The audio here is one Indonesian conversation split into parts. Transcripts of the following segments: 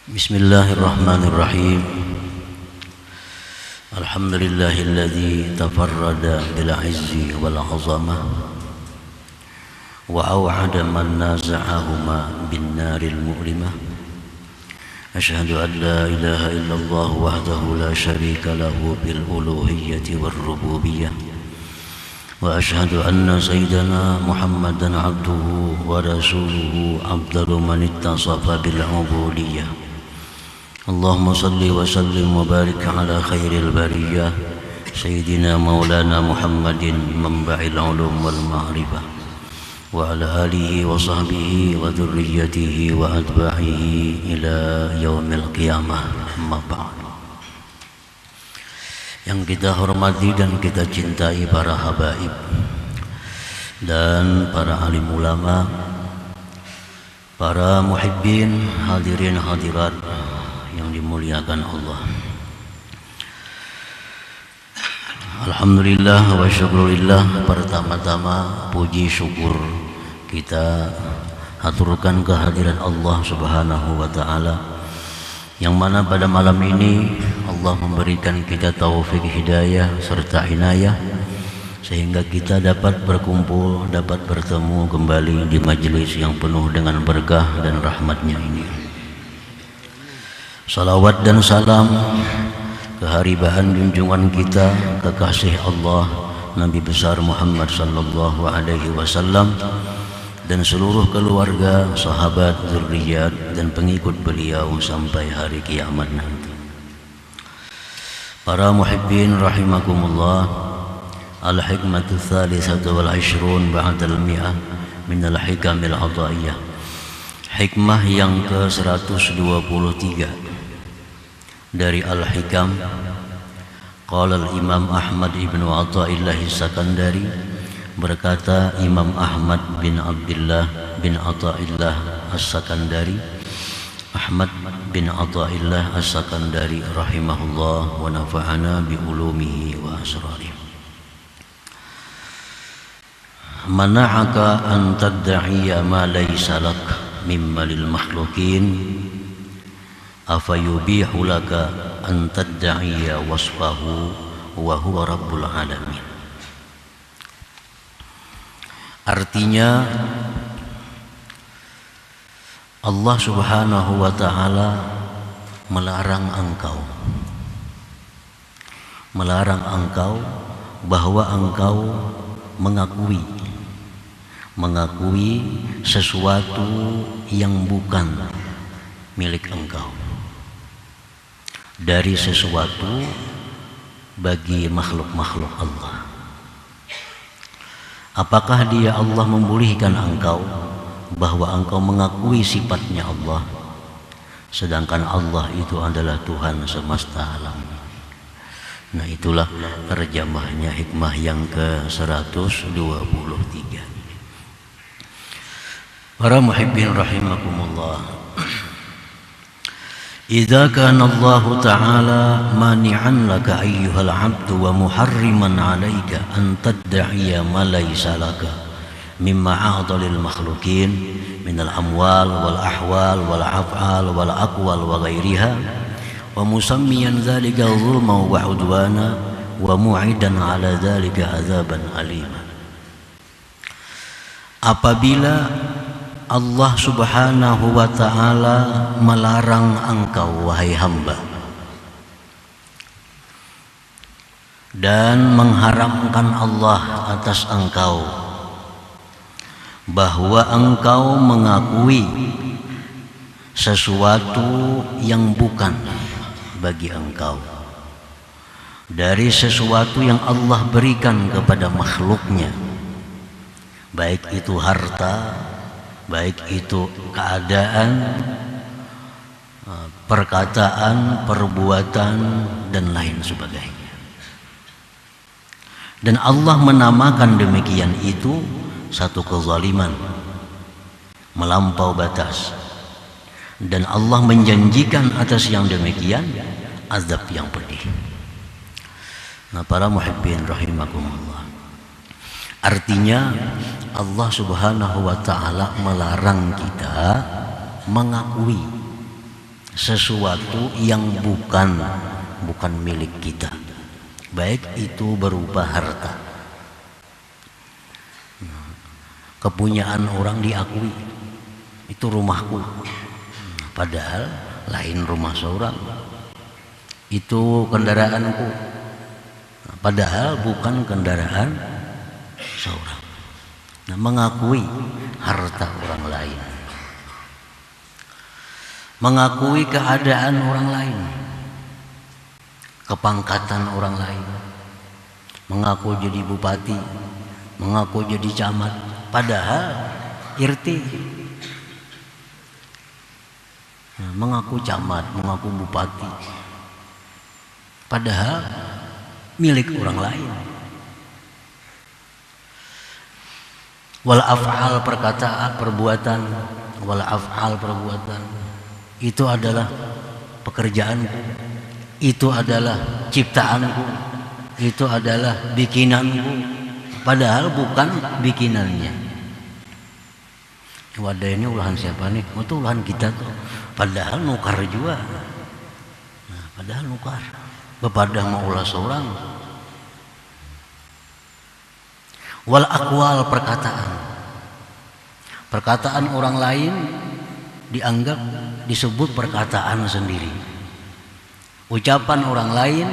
Bismillahirrahmanirrahim. Alhamdulillahilladzi tafarrada bil izzi wal 'azamah wa aw'ada man naza'ahuma bin naril mu'limah. Asyhadu an la ilaha illallah wahdahu la syarika lahu bil uluhiyyati war rububiyyah. Wa asyhadu anna sayyidana Muhammadan 'abduhu wa rasuluhu afdalu man ittasafa bil 'ubudiyyah. Allahumma salli wa sallim wa barik ala khairil bariyah Sayyidina Maulana Muhammadin Manba'il ulum wal ma'rifah wa ala alihi wa sahbihi wa dhurriyyatihi wa atba'ihi ila yaumil qiyamah. Amma ba'd. Yang kita hormati dan kita cintai para habaib dan para alim ulama, para muhibbin, hadirin hadirat yang dimuliakan Allah. Alhamdulillah wa syukurillah. Pertama-tama puji syukur kita haturkan kehadiran Allah Subhanahu wa ta'ala, yang mana pada malam ini Allah memberikan kita taufik hidayah serta inayah sehingga kita dapat berkumpul, dapat bertemu kembali di majelis yang penuh dengan berkah dan rahmatnya ini. Salawat dan salam keharibaan junjungan kita, kekasih Allah Nabi besar Muhammad sallallahu alaihi wasallam dan seluruh keluarga, sahabat, zurriyat dan pengikut beliau sampai hari kiamat nanti. Para muhibbin rahimakumullah, al-hikmatu thalithatu wal 'ishrun ba'dal mi'ah min al-hikamil 'ataiyah. Hikmah yang ke-123 dari Al-Hikam. Qala al-Imam Ahmad ibn Athaillah As-Sakandari, berkata Imam Ahmad bin Abdullah bin Athaillah As-Sakandari, Ahmad bin Athaillah As-Sakandari rahimahullah wa nafa'ana bi ulumihi wa asrarihi. Mana'aka an tadda'iya ma laysa lak mimma lil makhluqin afayubihu laka an tadda'iya wasfahu wa huwa rabbul alamin. Artinya Allah subhanahu wa ta'ala melarang engkau bahwa engkau mengakui sesuatu yang bukan milik engkau dari sesuatu bagi makhluk-makhluk Allah. Apakah dia Allah membolehkan engkau bahwa engkau mengakui sifatnya Allah, sedangkan Allah itu adalah Tuhan semesta alam? Nah, itulah terjemahnya hikmah yang ke-123. Para muhibbin rahimakumullah, idza kana Allah ta'ala mani'an laka ayyuhal 'abdu wa muharriman 'alaika an tadda'iya ma laysa laka mimma 'a'ta lil makhluqin min al amwal wal ahwal wal af'al wal aqwal wa ghairiha wa musammiyan dzalika zulma wa 'udwana wa mu'idan 'ala dzalika 'adzaban alima. Apabila Allah subhanahu wa ta'ala melarang engkau wahai hamba dan mengharamkan Allah atas engkau bahwa engkau mengakui sesuatu yang bukan bagi engkau dari sesuatu yang Allah berikan kepada makhluknya, baik itu harta, baik itu keadaan, perkataan, perbuatan dan lain sebagainya. Dan Allah menamakan demikian itu satu kezaliman, melampau batas. Dan Allah menjanjikan atas yang demikian azab yang pedih. Nah, para muhibbin rahimakumullah, artinya Allah subhanahu wa ta'ala melarang kita mengakui sesuatu yang bukan milik kita, baik itu berupa harta. Kepunyaan orang diakui, itu rumahku, padahal lain rumah seorang. Itu kendaraanku, padahal bukan kendaraan seorang. Nah, mengakui harta orang lain, mengakui keadaan orang lain, kepangkatan orang lain, mengaku jadi bupati, mengaku jadi camat, padahal irti. Nah, mengaku camat, mengaku bupati, padahal milik orang lain. Wal af'al, perkataan, perbuatan, wal af'al, perbuatan, itu adalah pekerjaanku, itu adalah ciptaanku, itu adalah bikinanku, padahal bukan bikinannya. Wadah ini ulahan siapa nih? Oh, itu ulahan kita tuh, padahal nukar juga. Nah, padahal nukar, bepadah mau ulah seorang. Wal aqwal, perkataan orang lain dianggap disebut perkataan sendiri, ucapan orang lain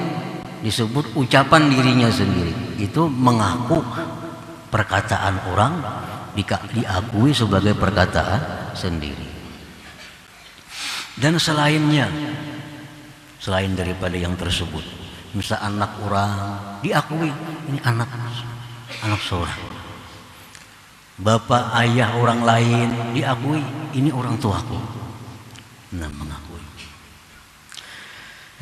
disebut ucapan dirinya sendiri. Itu mengaku perkataan orang diakui sebagai perkataan sendiri. Dan selainnya, selain daripada yang tersebut, misal anak orang diakui ini anak seorang, bapak ayah orang lain diakui ini orang tuaku. Nah, mengakui.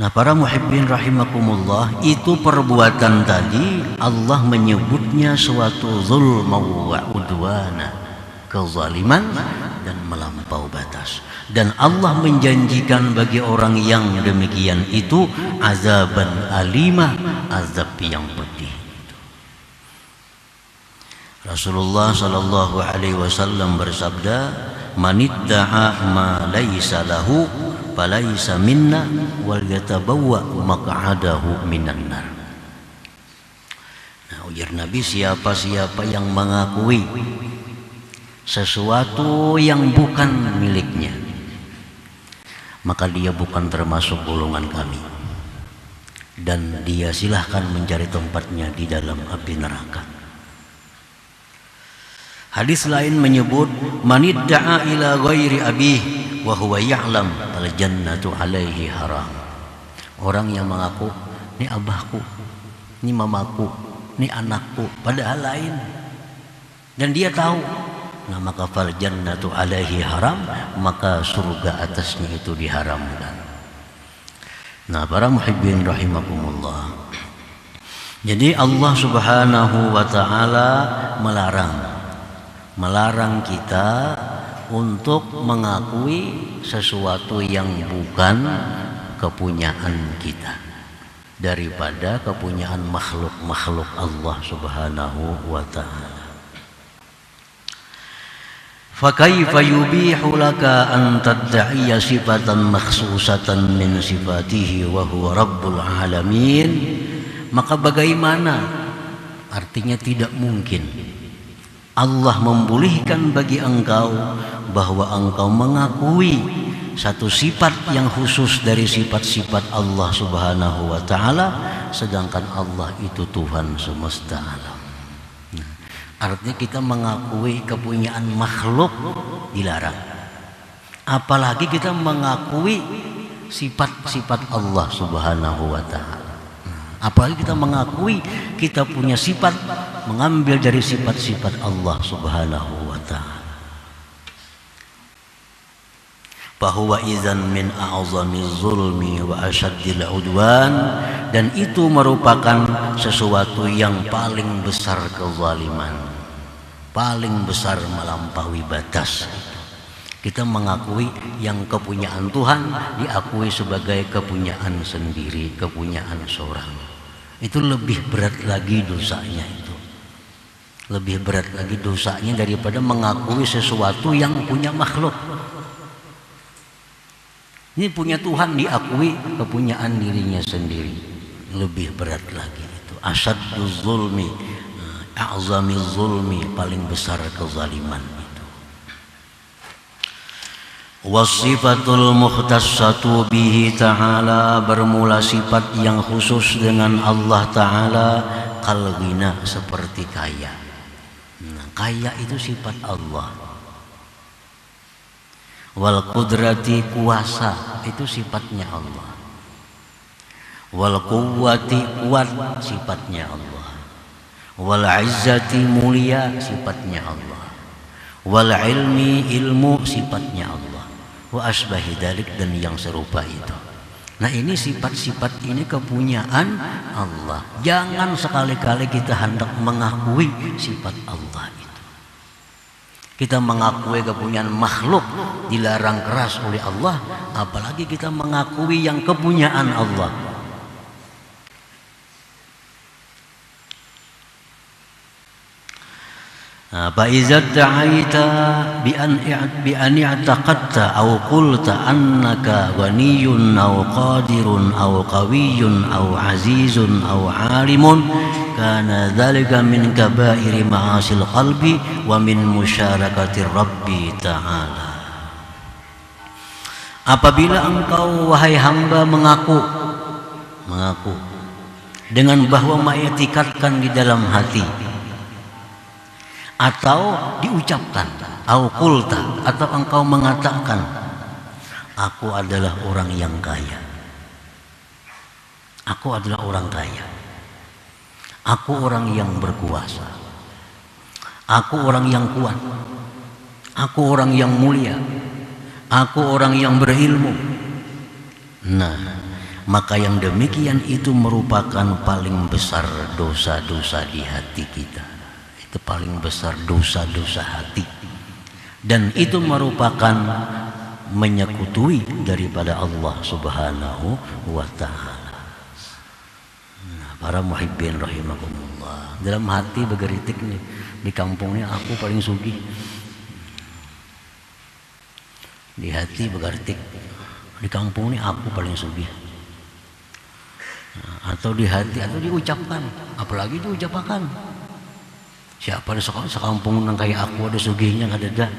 Nah, para muhibbin rahimakumullah, itu perbuatan tadi Allah menyebutnya suatu zulma wa udwana, kezaliman dan melampau batas. Dan Allah menjanjikan bagi orang yang demikian itu azaban alimah, azab yang pedih. Rasulullah sallallahu alaihi wasallam bersabda, "Manidda'a ma laisa lahu falaisa minna wal yatabawwa maq'adahu minan nar." Nah, ujar Nabi, siapa-siapa yang mengakui sesuatu yang bukan miliknya, maka dia bukan termasuk golongan kami, dan dia silahkan mencari tempatnya di dalam api neraka. Hadis lain menyebut, manidda'a ila ghairi abih wa huwa ya'lam al jannatu alaihi haram. Orang yang mengaku, ini abahku, ini mamaku, ini anakku, padahal lain, dan dia tahu, nah maka fal jannatu alaihi haram, maka surga atasnya itu diharamkan. Nah, para muhibbin rahimakumullah, jadi Allah subhanahu wa ta'ala melarang kita untuk mengakui sesuatu yang bukan kepunyaan kita daripada kepunyaan makhluk Allah subhanahu wa ta'ala. فَكَيْفَ يُبِيحُ لَكَ أَن تَدَّعِيَ صِفَةً مَخْصُوصَةً مِنْ صِفَاتِهِ وَهُوَ رَبُّ الْعَالَمِينَ. Maka bagaimana, artinya tidak mungkin Allah membolehkan bagi engkau bahwa engkau mengakui satu sifat yang khusus dari sifat-sifat Allah subhanahu wa ta'ala, sedangkan Allah itu Tuhan semesta alam. Artinya kita mengakui kepunyaan makhluk dilarang, apalagi kita mengakui sifat-sifat Allah subhanahu wa ta'ala. Apalagi kita mengakui kita punya sifat, mengambil dari sifat-sifat Allah subhanahu wa ta'ala. Bahwa izan min a'zami zulmi wa asyaddil udwan, dan itu merupakan sesuatu yang paling besar kezaliman, paling besar melampaui batas. Kita mengakui yang kepunyaan Tuhan diakui sebagai kepunyaan sendiri, kepunyaan seorang. Itu lebih berat lagi dosanya itu. Lebih berat lagi dosanya daripada mengakui sesuatu yang punya makhluk. Ini punya Tuhan diakui kepunyaan dirinya sendiri. Lebih berat lagi itu. Asyaddu zulmi, a'zami zulmi, paling besar kezaliman itu. Wasifatul mukhtassatu bihi ta'ala, bermula sifat yang khusus dengan Allah Ta'ala. Kalghina, seperti kaya. Nah, kaya itu sifat Allah. Wal qudrati, kuasa, itu sifatnya Allah. Wal quwwati, kuat, sifatnya Allah. Wal izzati, mulia, sifatnya Allah. Wal ilmi, ilmu, sifatnya Allah. Wa asbahi dalik, dan yang serupa itu. Nah, ini sifat-sifat ini kepunyaan Allah. Jangan sekali-kali kita hendak mengakui sifat Allah itu. Kita mengakui kepunyaan makhluk dilarang keras oleh Allah, apalagi kita mengakui yang kepunyaan Allah. Fa'izat ta'aita bi an i'taqadta aw qulta annaka ghaniyun aw qadirun aw qawiyyun aw azizun aw alimun, kana dhalika min kaba'iri ma'asil qalbi wa min musyarakati Rabbi ta'ala. Apabila engkau wahai hamba mengaku dengan bahwa mengiktikadkan di dalam hati, atau diucapkan, au qulta, atau engkau mengatakan, aku adalah orang yang kaya, aku adalah orang kaya, aku orang yang berkuasa, aku orang yang kuat, aku orang yang mulia, aku orang yang berilmu. Nah, maka yang demikian itu merupakan paling besar dosa-dosa di hati kita. Itu paling besar dosa-dosa hati, dan itu merupakan menyekutui daripada Allah Subhanahu wa ta'ala. Nah, para muhibbin rahimakumullah, dalam hati bergeritik nih, di kampungnya aku paling sugih. Di hati bergeritik, di kampung ini aku paling sugih. Nah, atau di hati, atau diucapkan, apalagi diucapkan. Siapa di sekampung nang kayak aku ada sugihnya, nggak ada.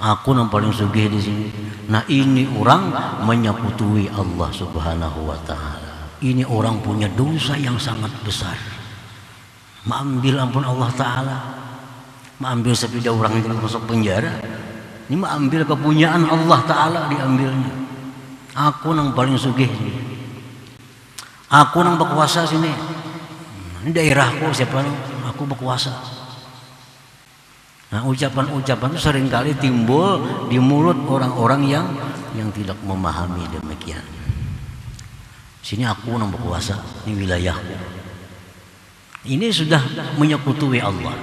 Aku nang paling sugih di sini. Nah, ini orang menyekutui Allah Subhanahu wa ta'ala. Ini orang punya dosa yang sangat besar. Mengambil ampun Allah Ta'ala, mengambil sepeda orang yang masuk penjara. Ini mengambil kepunyaan Allah Ta'ala, diambilnya. Aku nang paling sugih sini. Aku nang berkuasa sini. Ini daerahku, siapa nang? Aku berkuasa. Nah, ucapan-ucapan itu seringkali timbul di mulut orang-orang yang tidak memahami demikian. Sini aku yang berkuasa, ini wilayahku. Ini sudah menyekutui Allah.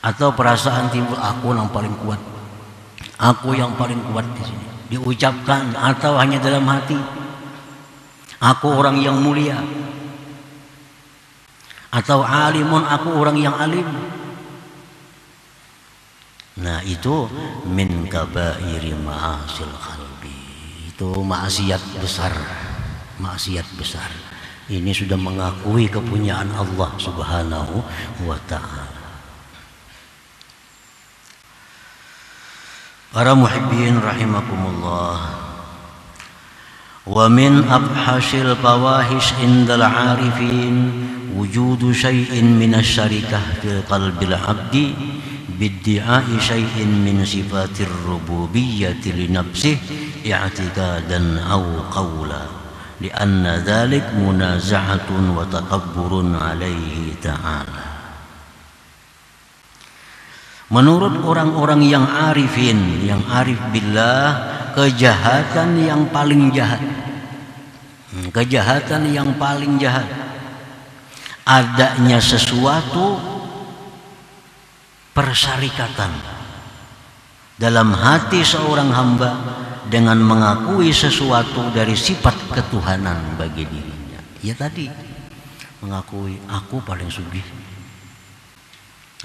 Atau perasaan timbul, aku yang paling kuat, aku yang paling kuat di sini. Diucapkan atau hanya dalam hati. Aku orang yang mulia. Atau alimun, aku orang yang alim. Nah, itu min kabairi ma'asil qalbi. Itu maksiat besar. Maksiat besar. Ini sudah mengakui kepunyaan Allah Subhanahu wa ta'ala. Para muhibbin rahimakumullah. Wa min abhasil fawahish indal arifin wujudu syai'in minasyarikah fil qalbil abdi biddi'ai syai'in min sifatir rububiyyati li nafsihi i'tikadan aw qawla li'anna dhalik munaza'atun wa takabburun alaihi ta'ala. Menurut orang-orang yang arifin, yang arif billah, kejahatan yang paling jahat, kejahatan yang paling jahat, adanya sesuatu persyarikatan dalam hati seorang hamba dengan mengakui sesuatu dari sifat ketuhanan bagi dirinya. Ya tadi, mengakui aku paling sugih,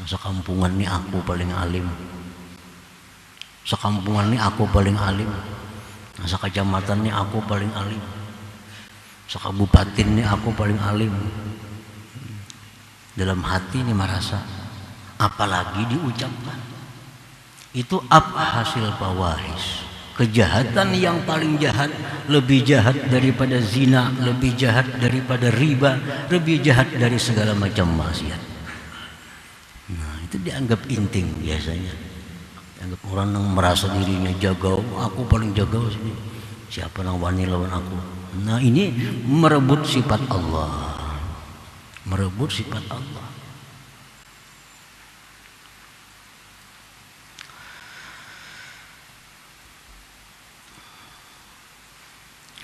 sekampungan ini aku paling alim, Sekampungan ini aku paling alim, sekecamatan ini aku paling alim, sekabupaten ini aku paling alim. Dalam hati ini merasa, apalagi diucapkan. Itu apa hasil fawahish. Kejahatan yang paling jahat, lebih jahat daripada zina, lebih jahat daripada riba, lebih jahat dari segala macam maksiat. Nah, itu dianggap inting biasanya. Dianggap orang yang merasa dirinya jago, aku paling jago sini. Siapa yang wani lawan aku? Nah, ini merebut sifat Allah. Merebut sifat Allah.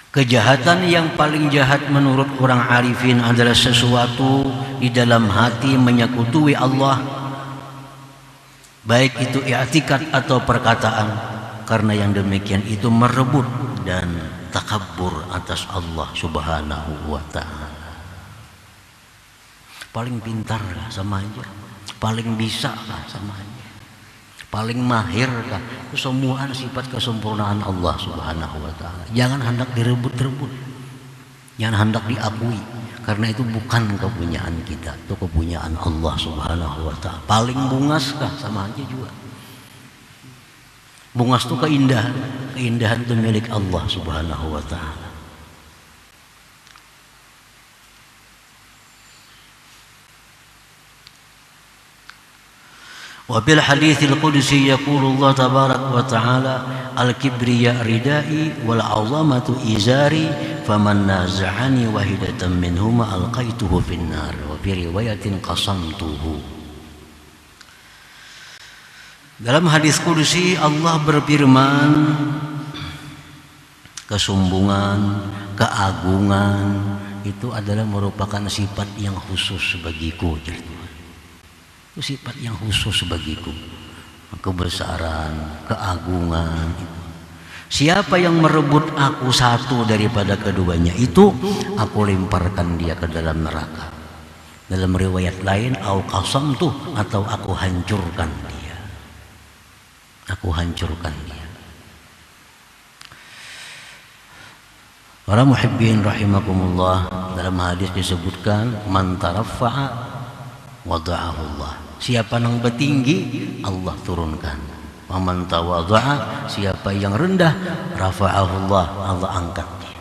Kejahatan yang paling jahat menurut orang arifin adalah sesuatu di dalam hati menyekutui Allah, baik itu i'tikad atau perkataan, karena yang demikian itu merebut dan takabur atas Allah Subhanahu wa ta'ala. Paling pintar lah sama aja, paling bisa lah sama aja, paling mahir lah, kesemuaan sifat kesempurnaan Allah Subhanahu wa ta'ala. Jangan hendak direbut-rebut, jangan hendak diakui, karena itu bukan kepunyaan kita, itu kepunyaan Allah Subhanahu wa ta'ala. Paling bungas kah sama aja juga. Bungas itu keindahan, keindahan itu milik Allah Subhanahu wa ta'ala. وفي الحديث القدسي يقول الله تبارك وتعالى الكبرياء ردائي والعظمة إزاري فمن نازعني واحدة منهما ألقيته في النار وفي رواية قسمته. Dalam hadis qudsi Allah berfirman, kesombongan, keagungan itu adalah merupakan sifat yang khusus bagiku. Itu sifat yang khusus bagiku. Kebesaran, keagungan. Siapa yang merebut aku satu daripada keduanya, itu aku lemparkan dia ke dalam neraka. Dalam riwayat lain, au qasamtuh, atau aku hancurkan dia. Aku hancurkan dia. Para muhibbin rahimakumullah, dalam hadis disebutkan man taraffa'a wada'ahu Allah. Siapa yang bertinggi, Allah turunkan. Wa man tawadha'a, siapa yang rendah, rafa'ahu Allah, Allah angkat dia.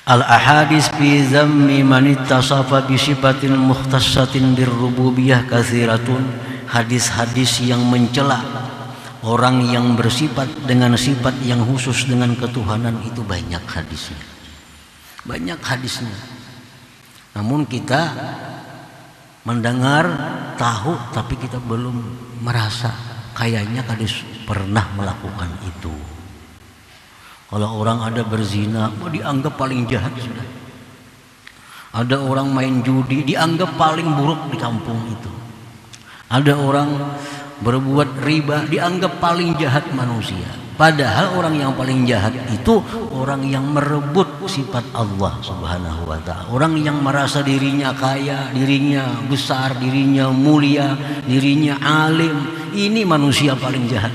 Al-ahadis fi zammi man ittasafa bi sifatin mukhtassatin birrububiyah katsiratun. Hadis-hadis yang mencela orang yang bersifat dengan sifat yang khusus dengan ketuhanan itu banyak hadisnya. Banyak hadisnya. Namun kita mendengar, tahu, tapi kita belum merasa kayaknya kadis pernah melakukan itu. Kalau orang ada berzina, dianggap paling jahat sudah. Ada orang main judi, dianggap paling buruk di kampung itu. Ada orang berbuat riba, dianggap paling jahat manusia. Padahal orang yang paling jahat itu orang yang merebut sifat Allah Subhanahu wa ta'ala. Orang yang merasa dirinya kaya, dirinya besar, dirinya mulia, dirinya alim. Ini manusia paling jahat.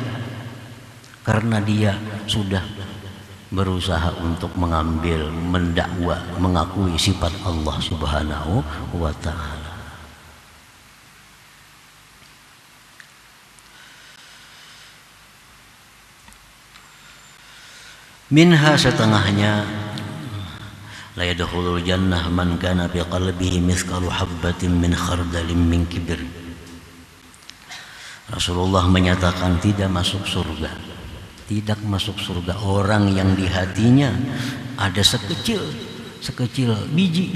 Karena dia sudah berusaha untuk mengambil, mendakwa, mengakui sifat Allah Subhanahu wa ta'ala. Minha setengahnya, la yadkhulul jannah man kana fi qalbihi mithqalu habbatin min khardalin min kibr. Rasulullah menyatakan tidak masuk surga, tidak masuk surga orang yang di hatinya ada sekecil biji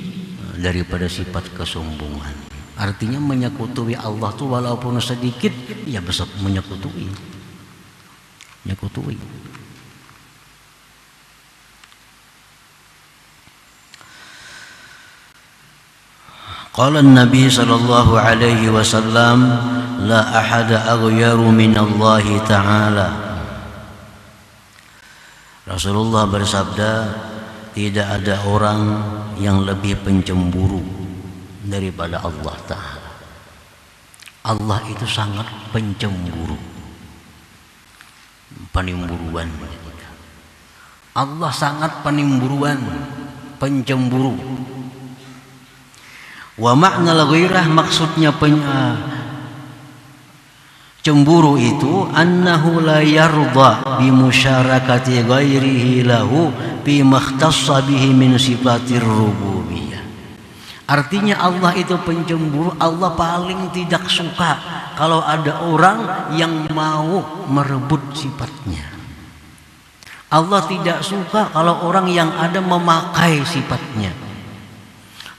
daripada sifat kesombongan. Artinya menyekutui Allah tu walaupun sedikit, ya besok menyekutui. Qala an-nabi sallallahu alaihi wasallam la ahada aghyaru min Allah ta'ala. Rasulullah bersabda, tidak ada orang yang lebih pencemburu daripada Allah Ta'ala. Allah itu sangat pencemburu, penimburuan. Allah sangat penimburuan, pencemburu. Wa ma'nal ghairah, maksudnya cemburu itu annahu la yarda bi musyarakati ghairihi lahu fi makhtassa bihi min sifatir rububiyyah. Artinya Allah itu pencemburu, Allah paling tidak suka kalau ada orang yang mau merebut sifatnya. Allah tidak suka kalau orang yang ada memakai sifatnya.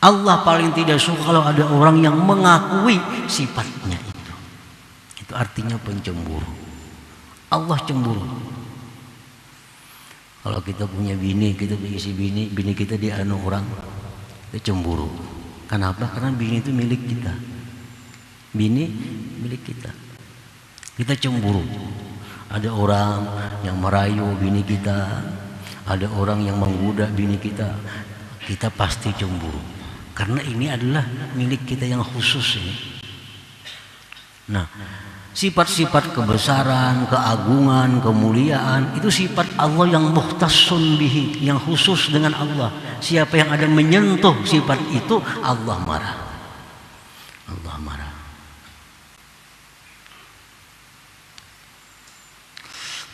Allah paling tidak suka kalau ada orang yang mengakui sifatnya itu. Itu artinya pencemburu. Allah cemburu. Kalau kita punya bini, kita isi bini kita dianu orang, kita cemburu. Kenapa? Karena bini itu milik kita. Bini milik kita. Kita cemburu. Ada orang yang merayu bini kita, ada orang yang menggoda bini kita, kita pasti cemburu. Karena ini adalah milik kita yang khusus ini. Nah, sifat-sifat kebesaran, keagungan, kemuliaan itu sifat Allah yang mukhtassun bihi, yang khusus dengan Allah. Siapa yang ada menyentuh sifat itu, Allah marah. Allah marah.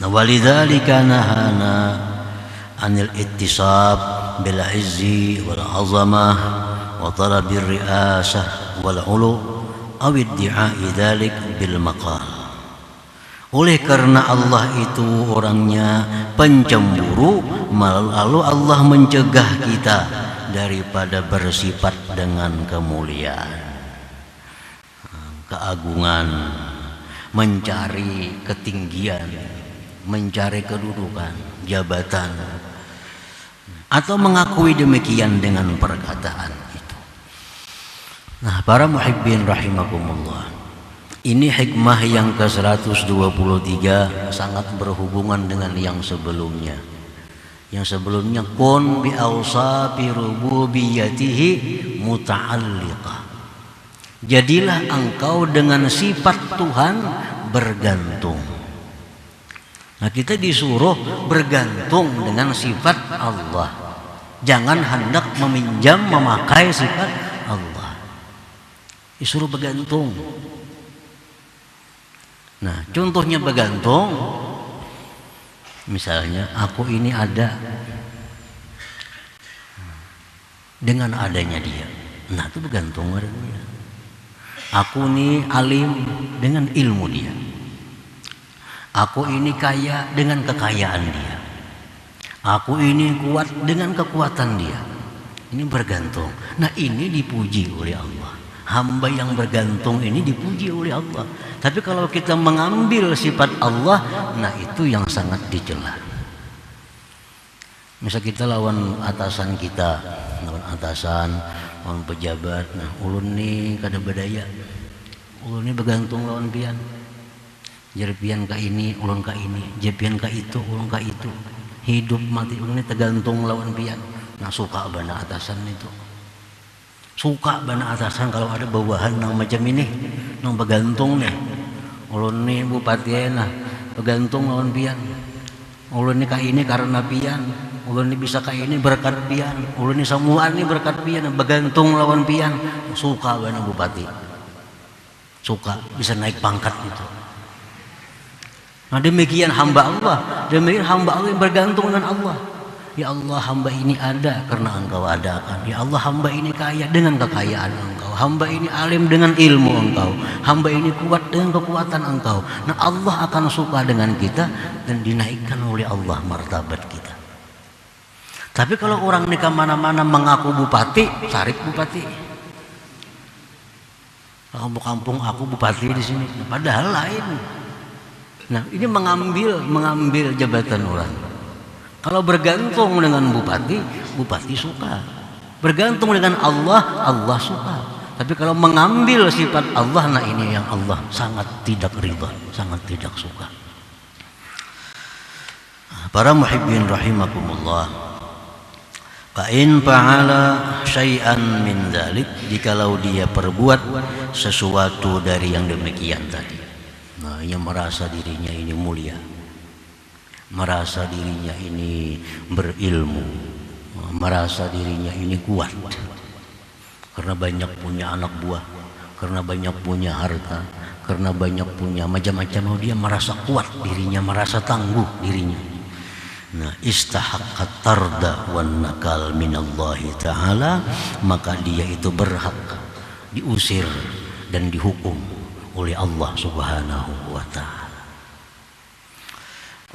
Nah, walidzalika nahana anil ittisab bil izzi wal azamah wa talabir riasah wal ulu aw iddi'ai dzalik bil maqal. Oleh karena Allah itu orangnya pencemburu, lalu Allah mencegah kita daripada bersifat dengan kemuliaan, keagungan, mencari ketinggian, mencari kedudukan, jabatan, atau mengakui demikian dengan perkataan itu. Nah, para muhibbin rahimakumullah, ini hikmah yang ke-123 sangat berhubungan dengan yang sebelumnya. Yang sebelumnya kun bi awsafi rububiyyatihi muta'alliqah. Jadilah engkau dengan sifat Tuhan bergantung. Nah, kita disuruh bergantung dengan sifat Allah. Jangan hendak meminjam, memakai sifat Allah. Disuruh bergantung. Nah, contohnya bergantung, misalnya aku ini ada dengan adanya dia. Nah, itu bergantung pada dia. Aku ini alim dengan ilmu dia. Aku ini kaya dengan kekayaan dia. Aku ini kuat dengan kekuatan dia. Ini bergantung. Nah, ini dipuji oleh Allah. Hamba yang bergantung ini dipuji oleh Allah. Tapi kalau kita mengambil sifat Allah, nah itu yang sangat dicela. Misal kita lawan atasan kita, lawan atasan, lawan pejabat. Nah, ulun nih kada berdaya. Ulun nih bergantung lawan pian. Jerpian ka ini, ulun ka ini, jerpian ka itu, ulun ka itu. Hidup mati ulun ini tergantung lawan pian. Nah, suka bana atasan itu. Suka bana atasan kalau ada bawahan nang macam ini, nang bergantung nih. Ulun nih bupati nah, bergantung lawan pian. Ulun nih ka ini karena pian. Ulun nih bisa ka ini berkat pian. Ulun nih samuan nih berkat pian, bergantung lawan pian. Suka bana bupati. Suka bisa naik pangkat itu. Nah, demikian hamba Allah, demikian hamba Allah yang bergantung dengan Allah. Ya Allah, hamba ini ada karena Engkau adakan. Ya Allah, hamba ini kaya dengan kekayaan Engkau. Hamba ini alim dengan ilmu Engkau. Hamba ini kuat dengan kekuatan Engkau. Nah, Allah akan suka dengan kita dan dinaikkan oleh Allah martabat kita. Tapi kalau orang ini kemana-mana mengaku bupati, sarip bupati. Kampung aku bupati di sini, padahal lain. Nah, ini mengambil jabatan orang. Kalau bergantung dengan bupati, bupati suka. Bergantung dengan Allah, Allah suka. Tapi kalau mengambil sifat Allah, nah ini yang Allah sangat tidak ridha, sangat tidak suka. Para muhibbin rahimakumullah, Fa in fa'ala syai'an min dzalik, jikalau dia perbuat sesuatu dari yang demikian tadi. Nah, yang merasa dirinya ini mulia, merasa dirinya ini berilmu, merasa dirinya ini kuat karena banyak punya anak buah, karena banyak punya harta, karena banyak punya macam-macam. Dia merasa kuat dirinya, merasa tangguh dirinya. Nah, istahaqqat tarda wan nakal minallahi ta'ala, maka dia itu berhak diusir dan dihukum oleh Allah Subhanahu wa ta'ala.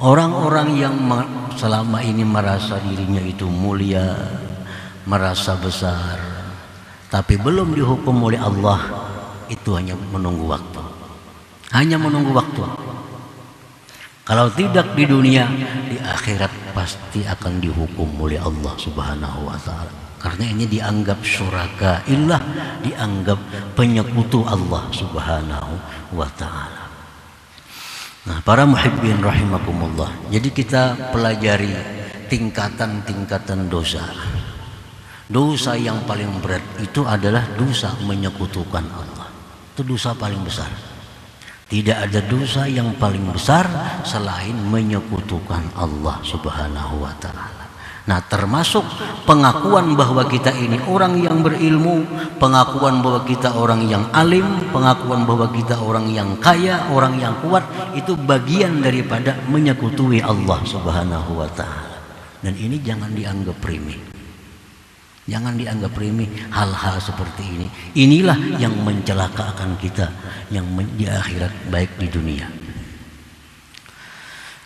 Orang-orang yang selama ini merasa dirinya itu mulia, merasa besar, tapi belum dihukum oleh Allah, itu hanya menunggu waktu. Hanya menunggu waktu. Kalau tidak di dunia, di akhirat pasti akan dihukum oleh Allah Subhanahu wa ta'ala. Karena ini dianggap syuraka illah, dianggap penyekutu Allah Subhanahu wa ta'ala. Nah, para muhibbin rahimakumullah, jadi kita pelajari tingkatan-tingkatan dosa. Dosa yang paling berat itu adalah dosa menyekutukan Allah. Itu dosa paling besar. Tidak ada dosa yang paling besar selain menyekutukan Allah Subhanahu wa ta'ala. Nah, termasuk pengakuan bahwa kita ini orang yang berilmu, pengakuan bahwa kita orang yang alim, pengakuan bahwa kita orang yang kaya, orang yang kuat, itu bagian daripada menyekutui Allah Subhanahu wa ta'ala. Dan ini jangan dianggap remeh. Jangan dianggap remeh hal-hal seperti ini. Inilah yang mencelakakan kita yang di akhirat baik di dunia.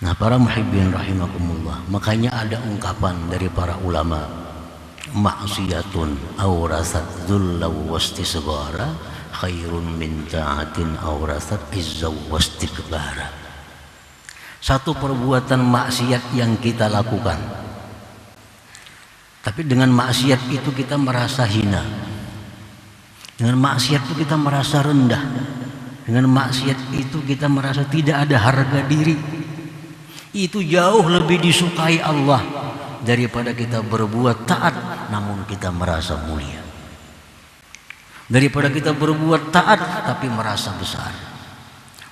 Nah, para muhibbin rahimakumullah, makanya ada ungkapan dari para ulama, maksiyatun awrasat dhulla wastisghara khairun min ta'atin awrasat izza wastikbara. Satu perbuatan maksiat yang kita lakukan, tapi dengan maksiat itu kita merasa hina. Dengan maksiat itu kita merasa rendah. Dengan maksiat itu kita merasa tidak ada harga diri. Itu jauh lebih disukai Allah daripada kita berbuat taat namun kita merasa mulia. Daripada kita berbuat taat tapi merasa besar.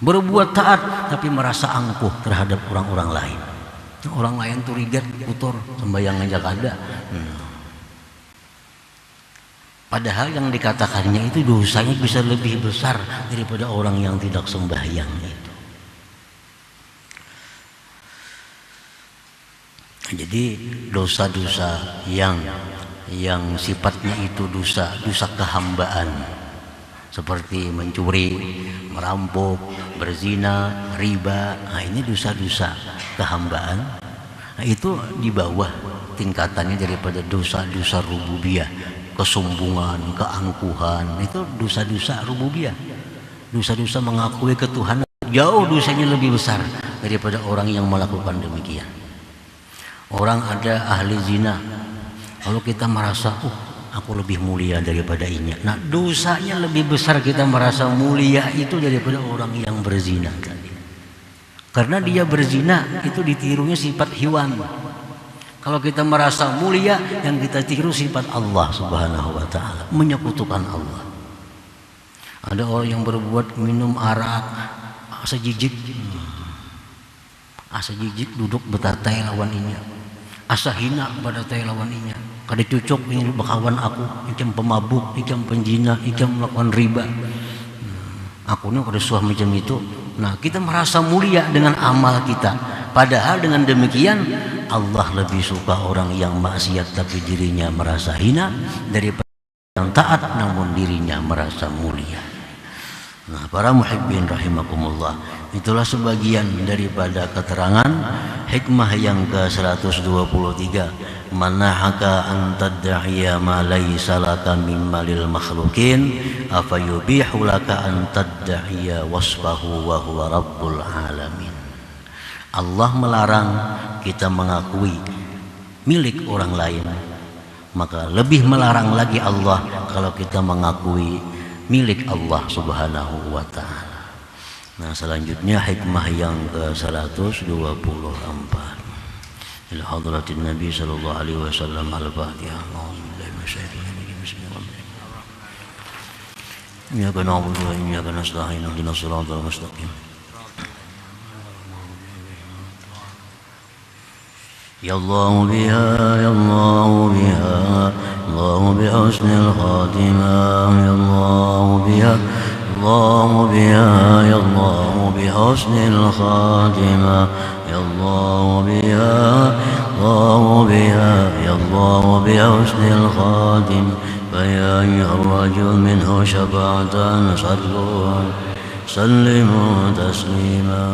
Berbuat taat tapi merasa angkuh terhadap orang-orang lain. Orang lain tuh rigat, kotor, sembahyang aja kada. Padahal yang dikatakannya itu dosanya bisa lebih besar daripada orang yang tidak sembahyang itu. Jadi dosa-dosa yang sifatnya itu dosa kehambaan, seperti mencuri, merampok, berzina, riba. Nah, ini dosa-dosa kehambaan. Nah, itu di bawah tingkatannya daripada dosa-dosa rububiyah, kesombongan, keangkuhan. Itu dosa-dosa rububiyah. Dosa-dosa mengakui ketuhanan jauh dosanya lebih besar daripada orang yang melakukan demikian. Orang ada ahli zina, kalau kita merasa aku lebih mulia daripada ini. Nah, dosanya lebih besar kita merasa mulia itu daripada orang yang berzina tadi. Karena dia berzina itu ditirunya sifat hewan. Kalau kita merasa mulia, yang kita tiru sifat Allah Subhanahu wa ta'ala, menyekutukan Allah. Ada orang yang berbuat minum arak, asa jijik duduk betatai lawan inya. Asa hina pada tay lawan inya. Kada cucuk ini bakawan aku, ikam pemabuk, ikam penjina, ikam melakukan riba. Aku ni kada suah macam itu. Nah, kita merasa mulia dengan amal kita. Padahal dengan demikian Allah lebih suka orang yang maksiat tapi dirinya merasa hina daripada yang taat namun dirinya merasa mulia. Nah, para muhibbin rahimakumullah, itulah sebagian daripada keterangan hikmah yang ke-123. Manahaka an tad'iya ma laysa laka mimma lil makhluqin afa yubihu laka an tad'iya wasfahu wa huwa rabbul alamin. Allah melarang kita mengakui milik orang lain, maka lebih melarang lagi Allah kalau kita mengakui milik Allah Subhanahu wa ta'ala. Nah, selanjutnya hikmah yang ke-124. إلى حضرة النبي صلى الله عليه وسلم على الفاتحة. أعوذ بالله من الشيطان الرجيم. بسم الله الرحمن الرحيم. إياك نعبد وإياك نستعين اهدنا الصراط المستقيم. يا الله بها يا الله بها الله بحسن الخاتمة. يا الله بها الله بها يا الله بحسن الخاتمة. يا الله بها الله بها يا الله بحسن الخاتمة. فيا أيها الرجل منه شفاعة صلوا سلموا تسليما.